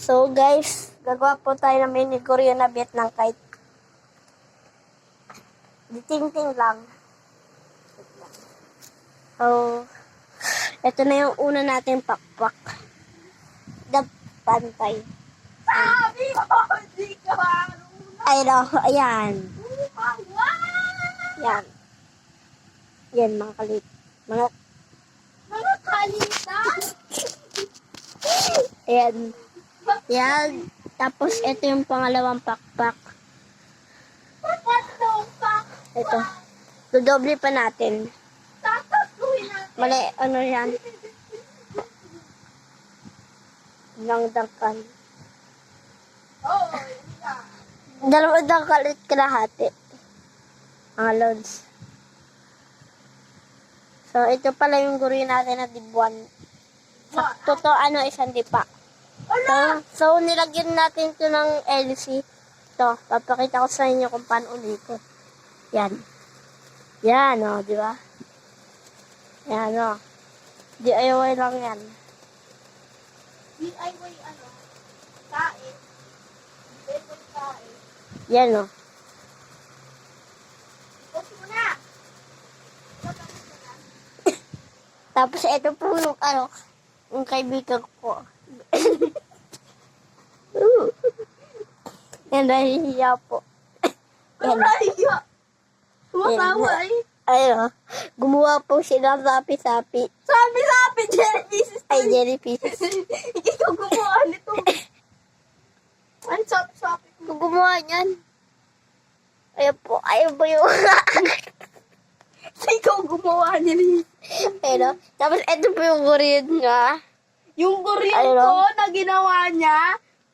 So guys, gagawa po tayo ng mini Korean na bit ng kite. Diting-ting lang. So, ito na yung una nating pakpak. Pantay. Sabi ko, hindi ka marunong. Ayan. Yan. Yan, mga kalit. Mga Kalitan? Ayan. Yan. Tapos, ito yung pangalawang pakpak. Ito. Dodoble pa natin. Tatatuhin natin. Mali, ano yan? Ilang dangkal. Oo, Dalawang dangkal at kalahati. Mga loads. So, ito pala yung guri natin na dibuan. Sakto to, isang dipa. So, nilagyan natin ito ng LC. Ito, papakita ko sa inyo kung paano ulitin. Yan. Yan, di ba? Yan, DIY lang yan. DIY tae. DIY tae. Yan, Tapos muna. Tapos, ito po yung, yung kaibigan ko. Yan, nahihiya po. Yan. Raya! Tumatawa Ayun, gumawa po siya ng sapi-sapi. Sabi, jellyfish. Ay, jellyfish. Ikaw gumawa nito. Ang sapi-sapi ko. Kung gumawa niyan. Ayun po, ayun po yung... Ikaw gumawa nila. Ayun, tapos ito po yung Korean nga. Yung Korean Ayun, ko na ginawa niya,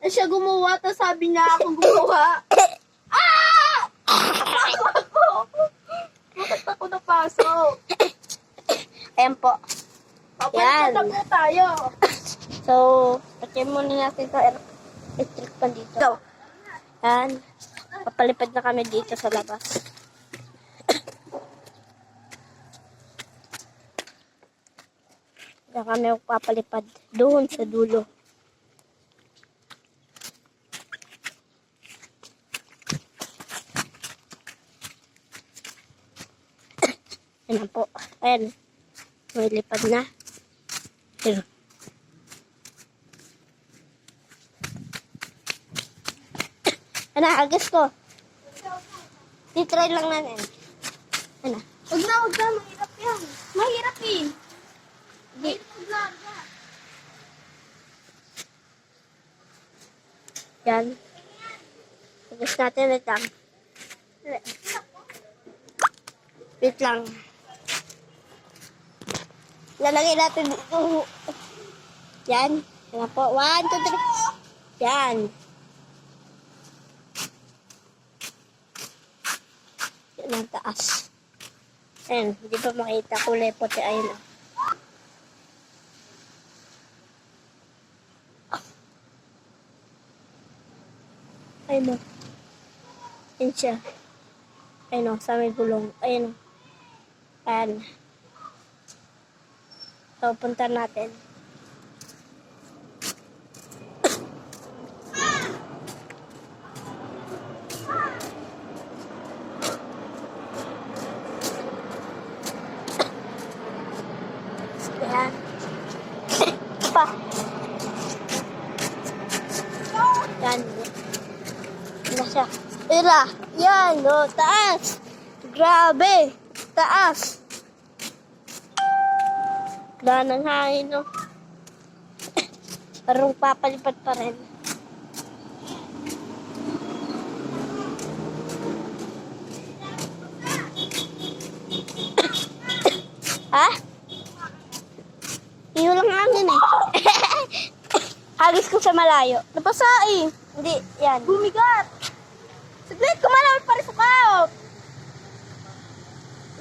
na siya gumawa, tapos sabi niya ako gumawa. Bakit ako napasok? Ayan po. Papalitan na po tayo. So, patayin muna natin ito. Electric pan dito. Go. Yan. Papalipad na kami dito sa labas. Diyan kami papalipad. Doon sa dulo. Ayan na po. Ayan. May lipad na. Ayan. Ano, agas ko. Titry lang natin. Ano? Huwag na, mahirap yan. Mahirap eh. Di. Yan. Agas natin ito. Wait lang. Lalagay natin dito. Yan. Yan po. 1, 2, 3. Yan. Yan ang taas. Ayan. Hindi pa makita. Kulay puti. Ayun. Ayun. Yan siya. Ayun. Sa may gulong. Ayun. Ayan. So, punta natin. Ayan. Pa. Yan. Yan siya. Ira. Yan. Taas. Grabe. Taas. Wala nang hangin, Parang papalipad pa rin. Ha? Iyo lang hangin Hagis ko sa malayo. Napasa Hindi, yan. Bumigat. Saglit, kumalang pa rin sa kaut.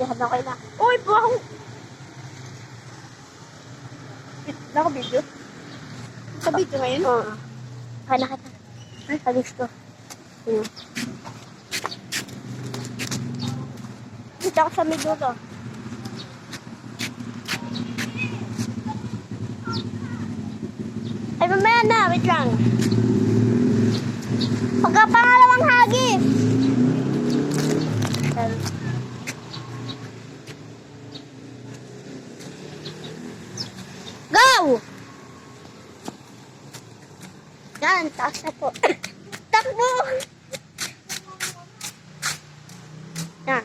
Yan, okay na. Uy, buwang. Naka-video? Sa video ngayon? Oo. Kaya nakita. Hagis ko. Yan. Dito ako sa medyo to. Ay, Ay, mamaya na. Wait lang. Pagka pangalawang hagis. Go! Yan, taas na po. Takbo! Yan.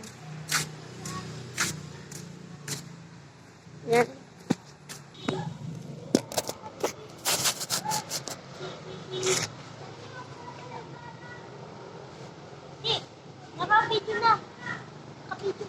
Yan. Nakapidyo na. Nakapidyo.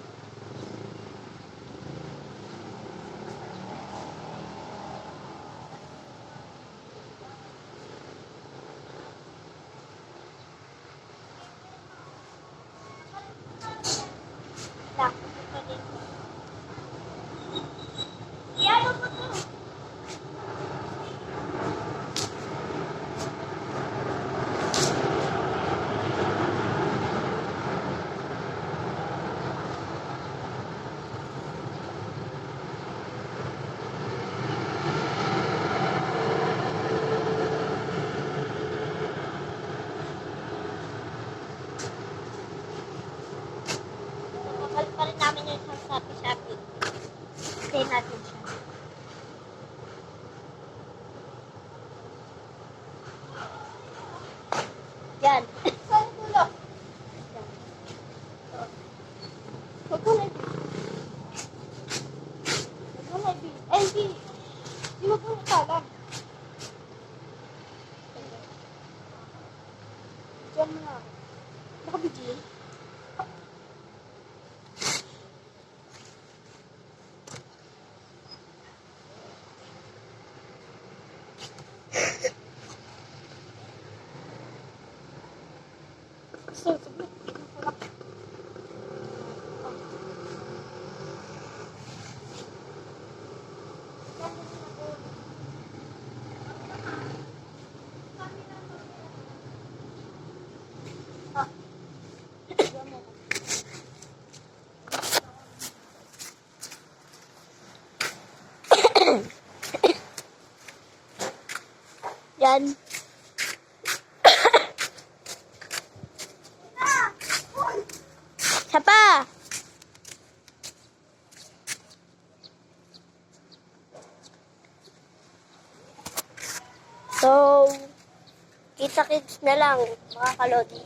Kapal pa rin namin yung isang Shopee. Stay natin siya. Yan. Saan tulak? Huwag mo na ibig. Huwag mo na ibig. Ay, hindi. Hindi mo po nakalam. Diyan mo na. Nakabigil. Sige. Yan. Isa pa. So, kita-kits na lang, mga kalodi.